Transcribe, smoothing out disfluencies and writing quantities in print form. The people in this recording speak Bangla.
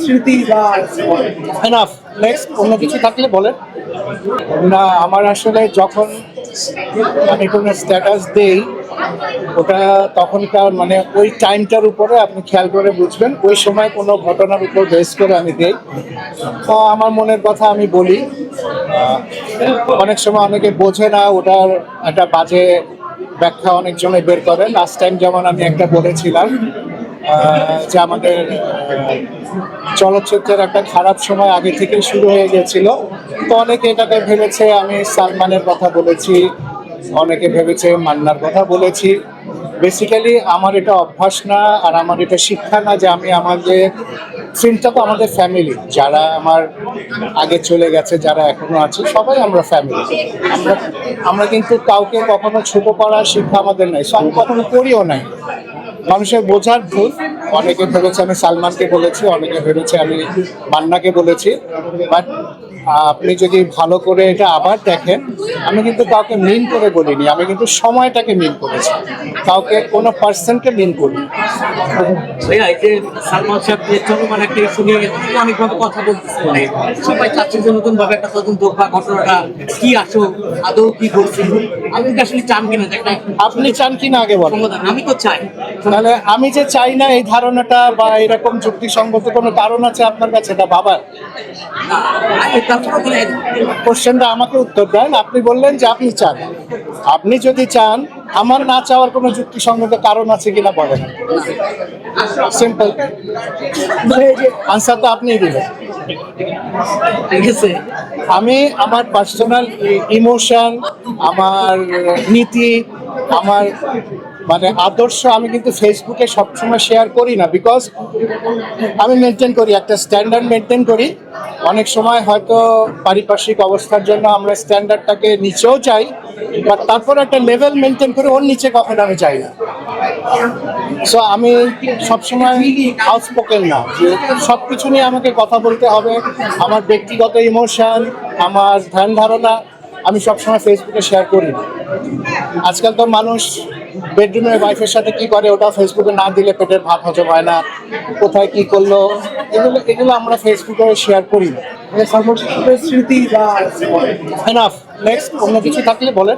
স্মৃতি বা এনাফ। নেক্সট অন্য কিছু থাকলে বলেন। না, আমার আসলে যখন আমি কোনো স্ট্যাটাস দেই, ওটা তখনকার মানে ওই টাইমটার উপরে আপনি খেয়াল করে বুঝবেন, ওই সময় কোনো ঘটনার উপর বেস করে আমি দেই। তো আমার মনের কথা আমি বলি। আহ, অনেক সময় অনেকে বোঝে না, ওটার একটা বাজে ব্যাখ্যা অনেকজনে বের করে। লাস্ট টাইম যেমন আমি একটা বলেছিলাম যে আমাদের চলচ্চিত্রের একটা খারাপ সময় আগে থেকেই শুরু হয়ে গেছিল। তো অনেকে এটাকে ভেবেছে আমি সালমানের কথা বলেছি, অনেকে ভেবেছে মান্নার কথা বলেছি। বেসিক্যালি আমার এটা অভ্যাস না, আর আমার এটা শিক্ষা না যে আমি আমাদের ফিল্মটা তো আমাদের ফ্যামিলি, যারা আমার আগে চলে গেছে, যারা এখনো আছে, সবাই আমরা ফ্যামিলি। আমরা আমরা কিন্তু কাউকে কখনো ছোট করার শিক্ষা আমাদের নাই, সব কখনো করিও নাই। মানুষের বোঝার ভুল। অনেকে ভেবেছে আমি সালমানকে বলেছি, অনেকে ভেবেছে আমি মান্নাকে বলেছি। বাট আপনি যদি ভালো করে এটা আবার দেখেন, আমি কিন্তু কাউকে মিন করে বলিনি, আমি কিন্তু সময়টাকে মিন করেছি, কাউকে কোনো পার্সনকে মিন করি। ভাইয়া, এই যে সালমান শাহ চলমান একটা ইস্যু নিয়ে অনেকভাবে কথা বলতেছে, মানে সবাই চাচ্ছে যে নতুন ভাবে একটা তদন্ত বা ঘটনাটা কি আসল, আদৌ কি ঘটছে। আপনি কি আসলে চান কিনা যে একটা আপনি চান কি না আগে বলেন। সমাধান? আমি তো চাই। তাহলে আমি যে চাই না এই ধারণাটা বা এরকম যুক্তিসঙ্গত কোনো কারণ আছে আপনার কাছে, এটা বাবা কোশ্চেনটা আমাকে উত্তর দেন। আপনি বললেন যে আপনি চান। আপনি যদি চান, আমার না চাওয়ার কোনো যুক্তিসঙ্গত কারণ আছে কিনা বলেন। সিম্পল। আনসার তো আপনিই দিলেন। ঠিক আছে। আমি আমার পার্সোনাল ইমোশন, আমার নীতি, আমার মানে আদর্শ আমি কিন্তু ফেসবুকে সবসময় শেয়ার করি না, বিকজ আমি মেনটেন করি, একটা স্ট্যান্ডার্ড মেনটেন করি। অনেক সময় হয়তো পারিপার্শ্বিক অবস্থার জন্য আমরা স্ট্যান্ডার্ডটাকে নিচেও চাই, বাট তারপর একটা লেভেল মেনটেন করে ওর নিচে কখনো আমি চাই না। সো আমি সবসময় আউটস্পোকেন না যে সব কিছু নিয়ে আমাকে কথা বলতে হবে। আমার ব্যক্তিগত ইমোশন, আমার ধ্যান ধারণা আমি সবসময় ফেসবুকে শেয়ার করি না। আজকাল তো মানুষ বেডরুমে ওয়াইফের সাথে কি করে ওটা ফেসবুকে না দিলে পেটের ভাত হজম হয় না, কোথায় কি করলো, এগুলো এগুলো আমরা ফেসবুকে শেয়ার করি না। স্মৃতি বা এনাফ। নেক্সট অন্য কিছু থাকলে বলেন।